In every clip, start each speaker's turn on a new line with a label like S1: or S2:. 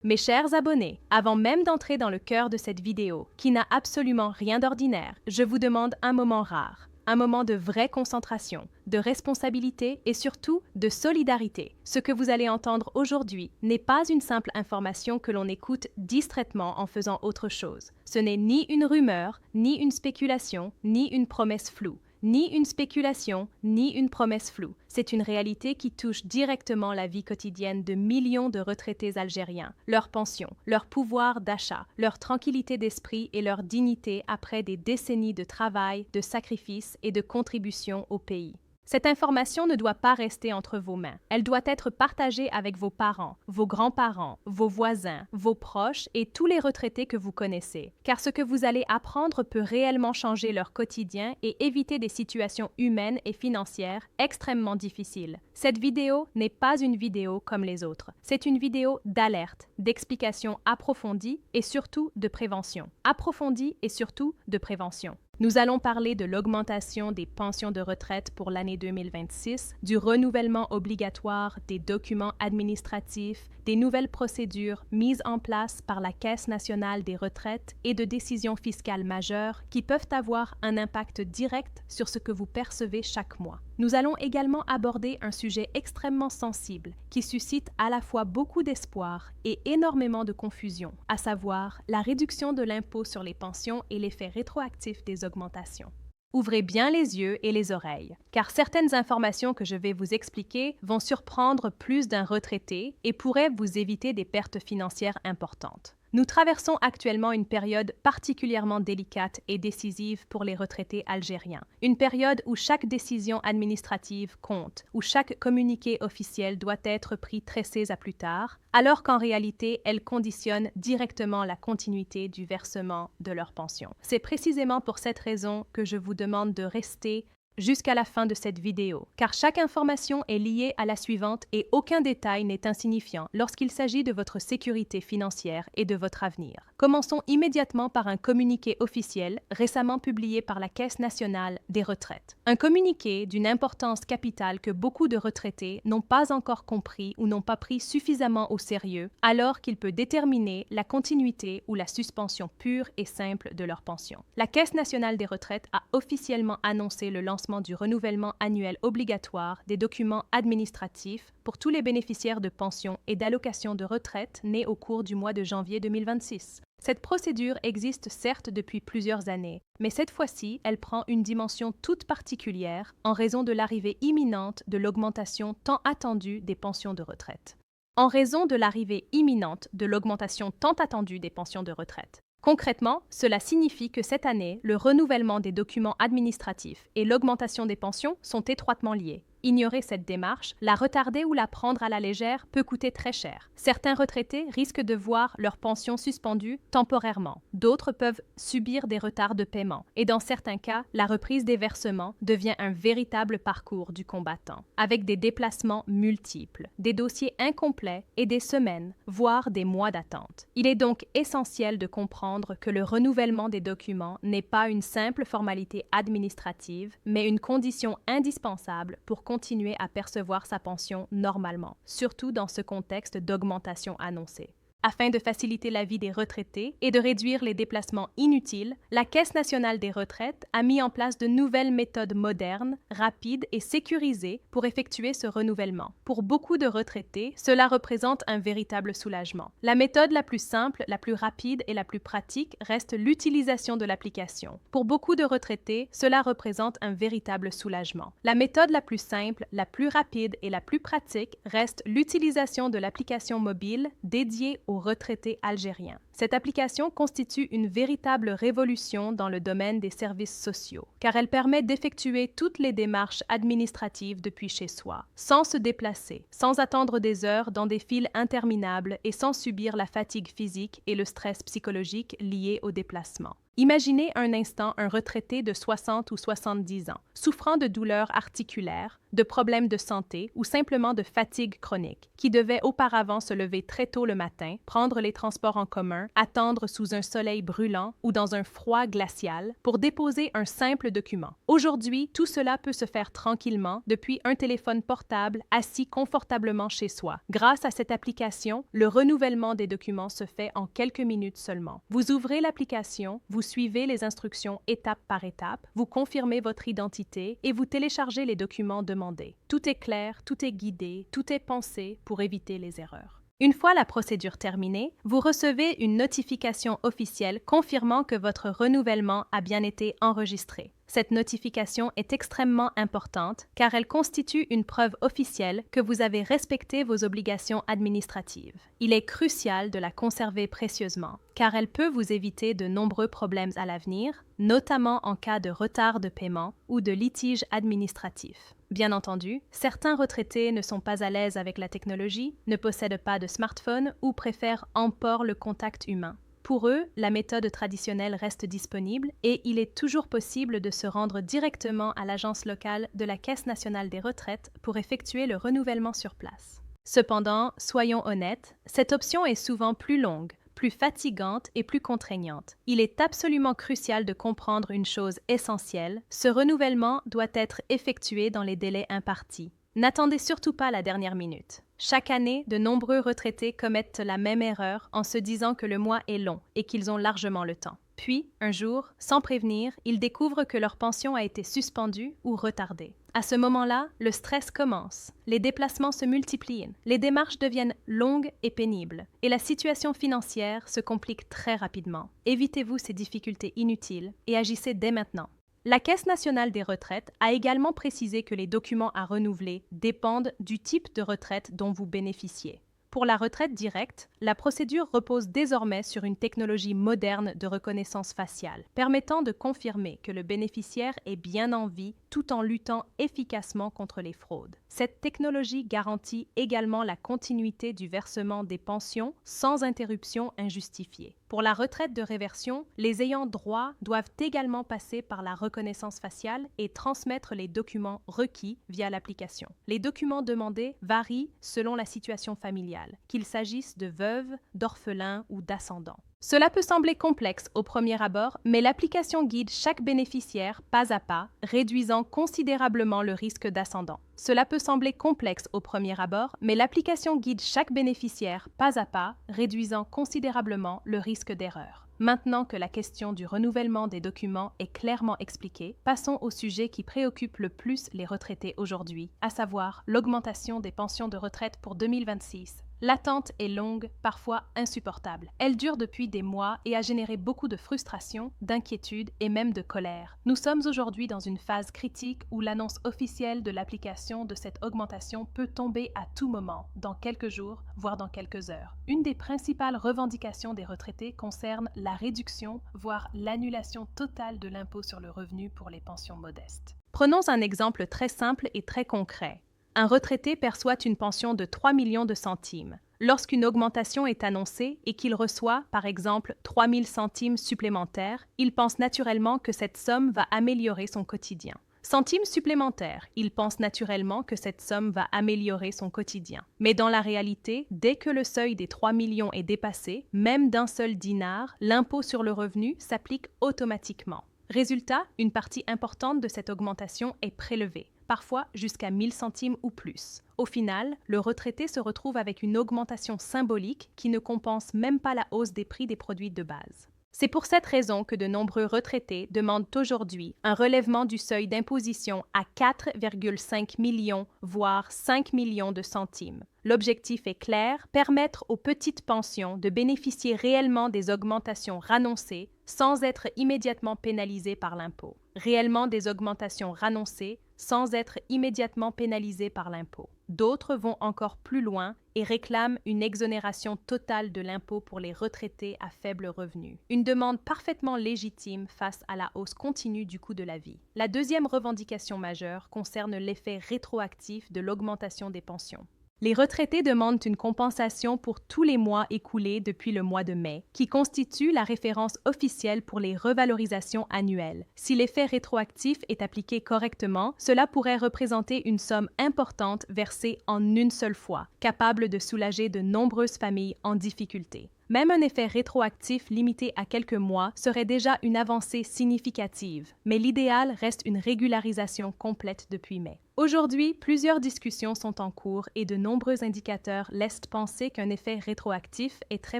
S1: Mes chers abonnés, avant même d'entrer dans le cœur de cette vidéo, qui n'a absolument rien d'ordinaire, je vous demande un moment rare. Un moment de vraie concentration, de responsabilité et surtout de solidarité. Ce que vous allez entendre aujourd'hui n'est pas une simple information que l'on écoute distraitement en faisant autre chose. Ce n'est ni une rumeur, ni une spéculation, ni une promesse floue. Ni une spéculation, ni une promesse floue. C'est une réalité qui touche directement la vie quotidienne de millions de retraités algériens, leurs pensions, leur pouvoir d'achat, leur tranquillité d'esprit et leur dignité après des décennies de travail, de sacrifices et de contributions au pays. Cette information ne doit pas rester entre vos mains. Elle doit être partagée avec vos parents, vos grands-parents, vos voisins, vos proches et tous les retraités que vous connaissez. Car ce que vous allez apprendre peut réellement changer leur quotidien et éviter des situations humaines et financières extrêmement difficiles. Cette vidéo n'est pas une vidéo comme les autres. C'est une vidéo d'alerte, d'explication approfondie et surtout de prévention. Approfondie et surtout de prévention. Nous allons parler de l'augmentation des pensions de retraite pour l'année 2026, du renouvellement obligatoire des documents administratifs, des nouvelles procédures mises en place par la Caisse nationale des retraites et de décisions fiscales majeures qui peuvent avoir un impact direct sur ce que vous percevez chaque mois. Nous allons également aborder un sujet extrêmement sensible qui suscite à la fois beaucoup d'espoir et énormément de confusion, à savoir la réduction de l'impôt sur les pensions et l'effet rétroactif des augmentations. Ouvrez bien les yeux et les oreilles, car certaines informations que je vais vous expliquer vont surprendre plus d'un retraité et pourraient vous éviter des pertes financières importantes. Nous traversons actuellement une période particulièrement délicate et décisive pour les retraités algériens. Une période où chaque décision administrative compte, où chaque communiqué officiel doit être pris tressés à plus tard, alors qu'en réalité, elle conditionne directement la continuité du versement de leur pension. C'est précisément pour cette raison que je vous demande de rester jusqu'à la fin de cette vidéo, car chaque information est liée à la suivante et aucun détail n'est insignifiant lorsqu'il s'agit de votre sécurité financière et de votre avenir. Commençons immédiatement par un communiqué officiel récemment publié par la Caisse nationale des retraites. Un communiqué d'une importance capitale que beaucoup de retraités n'ont pas encore compris ou n'ont pas pris suffisamment au sérieux, alors qu'il peut déterminer la continuité ou la suspension pure et simple de leur pension. La Caisse nationale des retraites a officiellement annoncé le lancement du renouvellement annuel obligatoire des documents administratifs pour tous les bénéficiaires de pensions et d'allocations de retraite nés au cours du mois de janvier 2026. Cette procédure existe certes depuis plusieurs années, mais cette fois-ci, elle prend une dimension toute particulière en raison de l'arrivée imminente de l'augmentation tant attendue des pensions de retraite. En raison de l'arrivée imminente de l'augmentation tant attendue des pensions de retraite. Concrètement, cela signifie que cette année, le renouvellement des documents administratifs et l'augmentation des pensions sont étroitement liés. Ignorer cette démarche, la retarder ou la prendre à la légère peut coûter très cher. Certains retraités risquent de voir leur pension suspendue temporairement. D'autres peuvent subir des retards de paiement. Et dans certains cas, la reprise des versements devient un véritable parcours du combattant, avec des déplacements multiples, des dossiers incomplets et des semaines, voire des mois d'attente. Il est donc essentiel de comprendre que le renouvellement des documents n'est pas une simple formalité administrative, mais une condition indispensable pour continuer à percevoir sa pension normalement, surtout dans ce contexte d'augmentation annoncée. Afin de faciliter la vie des retraités et de réduire les déplacements inutiles, la Caisse nationale des retraites a mis en place de nouvelles méthodes modernes, rapides et sécurisées pour effectuer ce renouvellement. Pour beaucoup de retraités, cela représente un véritable soulagement. La méthode la plus simple, la plus rapide et la plus pratique reste l'utilisation de l'application. Pour beaucoup de retraités, cela représente un véritable soulagement. La méthode la plus simple, la plus rapide et la plus pratique reste l'utilisation de l'application mobile dédiée aux retraités algériens. Cette application constitue une véritable révolution dans le domaine des services sociaux, car elle permet d'effectuer toutes les démarches administratives depuis chez soi, sans se déplacer, sans attendre des heures dans des files interminables et sans subir la fatigue physique et le stress psychologique liés au déplacement. Imaginez un instant un retraité de 60 ou 70 ans, souffrant de douleurs articulaires, de problèmes de santé ou simplement de fatigue chronique, qui devait auparavant se lever très tôt le matin, prendre les transports en commun chemin, attendre sous un soleil brûlant ou dans un froid glacial pour déposer un simple document. Aujourd'hui, tout cela peut se faire tranquillement depuis un téléphone portable assis confortablement chez soi. Grâce à cette application, le renouvellement des documents se fait en quelques minutes seulement. Vous ouvrez l'application, vous suivez les instructions étape par étape, vous confirmez votre identité et vous téléchargez les documents demandés. Tout est clair, tout est guidé, tout est pensé pour éviter les erreurs. Une fois la procédure terminée, vous recevez une notification officielle confirmant que votre renouvellement a bien été enregistré. Cette notification est extrêmement importante car elle constitue une preuve officielle que vous avez respecté vos obligations administratives. Il est crucial de la conserver précieusement car elle peut vous éviter de nombreux problèmes à l'avenir, notamment en cas de retard de paiement ou de litige administratif. Bien entendu, certains retraités ne sont pas à l'aise avec la technologie, ne possèdent pas de smartphone ou préfèrent encore le contact humain. Pour eux, la méthode traditionnelle reste disponible et il est toujours possible de se rendre directement à l'agence locale de la Caisse nationale des retraites pour effectuer le renouvellement sur place. Cependant, soyons honnêtes, cette option est souvent plus longue, plus fatigante et plus contraignante. Il est absolument crucial de comprendre une chose essentielle, ce renouvellement doit être effectué dans les délais impartis. N'attendez surtout pas la dernière minute. Chaque année, de nombreux retraités commettent la même erreur en se disant que le mois est long et qu'ils ont largement le temps. Puis, un jour, sans prévenir, ils découvrent que leur pension a été suspendue ou retardée. À ce moment-là, le stress commence, les déplacements se multiplient, les démarches deviennent longues et pénibles, et la situation financière se complique très rapidement. Évitez-vous ces difficultés inutiles et agissez dès maintenant. La Caisse nationale des retraites a également précisé que les documents à renouveler dépendent du type de retraite dont vous bénéficiez. Pour la retraite directe, la procédure repose désormais sur une technologie moderne de reconnaissance faciale, permettant de confirmer que le bénéficiaire est bien en vie tout en luttant efficacement contre les fraudes. Cette technologie garantit également la continuité du versement des pensions sans interruption injustifiée. Pour la retraite de réversion, les ayants droit doivent également passer par la reconnaissance faciale et transmettre les documents requis via l'application. Les documents demandés varient selon la situation familiale, qu'il s'agisse de veuves, d'orphelins ou d'ascendants. Cela peut sembler complexe au premier abord, mais l'application guide chaque bénéficiaire pas à pas, réduisant considérablement le risque d'ascendant. Cela peut sembler complexe au premier abord, mais l'application guide chaque bénéficiaire pas à pas, réduisant considérablement le risque d'erreur. Maintenant que la question du renouvellement des documents est clairement expliquée, passons au sujet qui préoccupe le plus les retraités aujourd'hui, à savoir l'augmentation des pensions de retraite pour 2026. L'attente est longue, parfois insupportable. Elle dure depuis des mois et a généré beaucoup de frustration, d'inquiétude et même de colère. Nous sommes aujourd'hui dans une phase critique où l'annonce officielle de l'application de cette augmentation peut tomber à tout moment, dans quelques jours, voire dans quelques heures. Une des principales revendications des retraités concerne la réduction, voire l'annulation totale de l'impôt sur le revenu pour les pensions modestes. Prenons un exemple très simple et très concret. Un retraité perçoit une pension de 3 millions de centimes. Lorsqu'une augmentation est annoncée et qu'il reçoit, par exemple, 3 000 centimes supplémentaires, il pense naturellement que cette somme va améliorer son quotidien. Centimes supplémentaires, il pense naturellement que cette somme va améliorer son quotidien. Mais dans la réalité, dès que le seuil des 3 millions est dépassé, même d'un seul dinar, l'impôt sur le revenu s'applique automatiquement. Résultat, une partie importante de cette augmentation est prélevée, parfois jusqu'à 1000 centimes ou plus. Au final, le retraité se retrouve avec une augmentation symbolique qui ne compense même pas la hausse des prix des produits de base. C'est pour cette raison que de nombreux retraités demandent aujourd'hui un relèvement du seuil d'imposition à 4,5 millions, voire 5 millions de centimes. L'objectif est clair, permettre aux petites pensions de bénéficier réellement des augmentations rannoncées sans être immédiatement pénalisées par l'impôt. Réellement des augmentations rannoncées sans être immédiatement pénalisées par l'impôt. D'autres vont encore plus loin et réclament une exonération totale de l'impôt pour les retraités à faible revenu. Une demande parfaitement légitime face à la hausse continue du coût de la vie. La deuxième revendication majeure concerne l'effet rétroactif de l'augmentation des pensions. Les retraités demandent une compensation pour tous les mois écoulés depuis le mois de mai, qui constitue la référence officielle pour les revalorisations annuelles. Si l'effet rétroactif est appliqué correctement, cela pourrait représenter une somme importante versée en une seule fois, capable de soulager de nombreuses familles en difficulté. Même un effet rétroactif limité à quelques mois serait déjà une avancée significative, mais l'idéal reste une régularisation complète depuis mai. Aujourd'hui, plusieurs discussions sont en cours et de nombreux indicateurs laissent penser qu'un effet rétroactif est très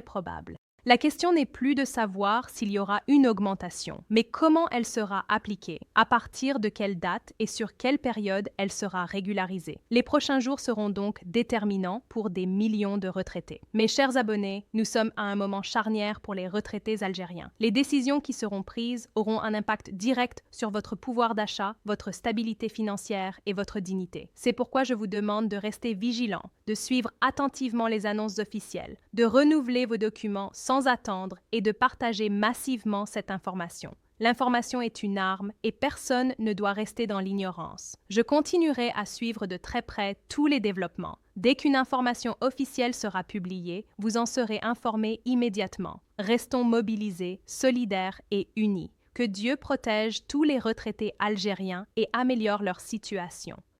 S1: probable. La question n'est plus de savoir s'il y aura une augmentation, mais comment elle sera appliquée, à partir de quelle date et sur quelle période elle sera régularisée. Les prochains jours seront donc déterminants pour des millions de retraités. Mes chers abonnés, nous sommes à un moment charnière pour les retraités algériens. Les décisions qui seront prises auront un impact direct sur votre pouvoir d'achat, votre stabilité financière et votre dignité. C'est pourquoi je vous demande de rester vigilant, de suivre attentivement les annonces officielles, de renouveler vos documents sans attendre et de partager massivement cette information. L'information est une arme et personne ne doit rester dans l'ignorance. Je continuerai à suivre de très près tous les développements. Dès qu'une information officielle sera publiée, vous en serez informés immédiatement. Restons mobilisés, solidaires et unis. Que Dieu protège tous les retraités algériens et améliore leur situation.